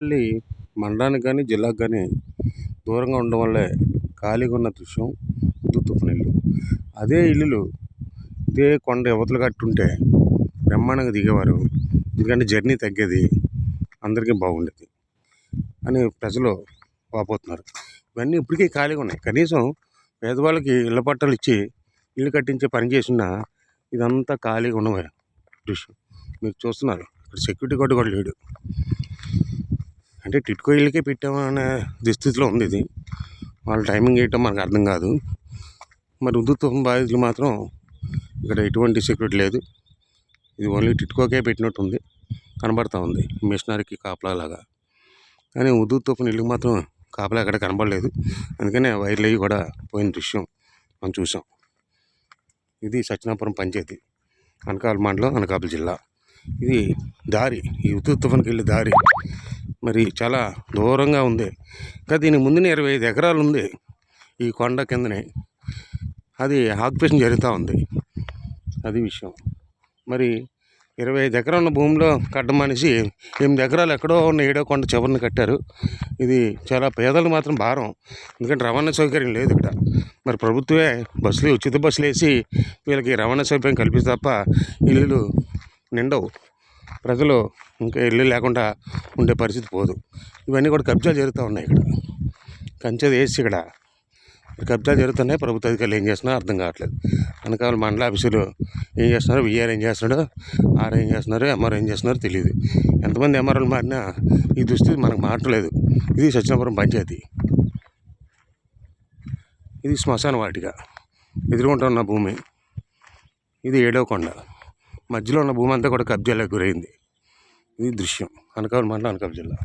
మళ్ళీ మండలానికి కానీ జిల్లాకు కానీ దూరంగా ఉండడం వల్లే ఖాళీగా ఉన్న దృశ్యం తుఫాను ఇల్లు. అదే ఇల్లులు ఇదే కొండ యువతలు కట్టుంటే బ్రహ్మాండంగా దిగేవారు. ఎందుకంటే జర్నీ తగ్గేది, అందరికీ బాగుండేది అని ప్రజలు వాపోతున్నారు. ఇవన్నీ ఇప్పటికీ ఖాళీగా ఉన్నాయి. కనీసం పేదవాళ్ళకి ఇళ్ల పట్టాలు ఇచ్చి ఇల్లు కట్టించే పని చేసిన ఇదంతా ఖాళీగా ఉన్న దృశ్యం మీరు చూస్తున్నారు. ఇక్కడ సెక్యూరిటీ గార్డు కూడా లేడు. అంటే టిట్కో ఇళ్ళకే పెట్టామనే దుస్థితిలో ఉంది ఇది. వాళ్ళు టైమింగ్ వేయటం మనకు అర్థం కాదు. మరి తుఫాను బాధితులు మాత్రం ఇక్కడ ఎటువంటి సెక్యూరిటీ లేదు. ఇది ఓన్లీ టిట్కోకే పెట్టినట్టుంది, కనబడతా ఉంది మిషనరీకి కాపలాగా. కానీ తుఫాను ఇల్లుకి మాత్రం కాపలా ఎక్కడ కనబడలేదు. అందుకనే వైర్లు అవి కూడా పోయిన దృశ్యం మనం చూసాం. ఇది సత్యనాపురం పంచాయతీ, అనకాపల్లి మండలం, అనకాపల్లి జిల్లా. ఇది దారి, ఈ తుఫానుకి వెళ్ళే దారి మరి చాలా దూరంగా ఉంది. ఇంకా దీని ముందునే 25 ఎకరాలు ఉంది ఈ కొండ కిందనే. అది ఆక్యుపేషన్ జరుగుతూ ఉంది. అది విషయం. మరి 25 ఎకరాల ఉన్న భూమిలో కట్టడం మనిషి 8 ఎకరాలు ఎక్కడో ఉన్న 7వ కొండ చివరిని కట్టారు. ఇది చాలా పేదలకు మాత్రం భారం. ఎందుకంటే రవాణా సౌకర్యం లేదు ఇక్కడ. మరి ప్రభుత్వమే బస్సులు, ఉచిత బస్సులు వేసి వీళ్ళకి రవాణా సౌకర్యం కల్పిస్తే తప్ప ఇల్లులు నిండవు. ప్రజలు ఇంకా ఇల్లు లేకుండా ఉండే పరిస్థితి పోదు. ఇవన్నీ కూడా కబ్జాలు జరుగుతూ ఉన్నాయి. ఇక్కడ కంచెది వేసి ఇక్కడ కబ్జాలు జరుగుతున్నాయి. ప్రభుత్వ అధికారులు ఏం చేస్తున్నారో అర్థం కావట్లేదు. అనకాపల్లి మండల ఆఫీసులు ఏం చేస్తున్నారు, విఆర్ ఏం చేస్తున్నాడు, ఆర్ ఏం చేస్తున్నారు, ఎంఆర్ ఏం చేస్తున్నారో తెలియదు. ఎంతమంది ఎంఆర్ఓలు మారినా ఈ దుస్థితి మనకు మారట్లేదు. ఇది సత్యనాపురం పంచాయతీ. ఇది శ్మశాన వాటిక. ఎదురుగుంటూ ఉన్న భూమి ఇది 7వ కొండ. మధ్యలో ఉన్న భూమి అంతా కూడా కబ్జాలకు గురైంది. ఇది దృశ్యం. అనకాపల్లి మండలం, అనకాపల్లి జిల్లా.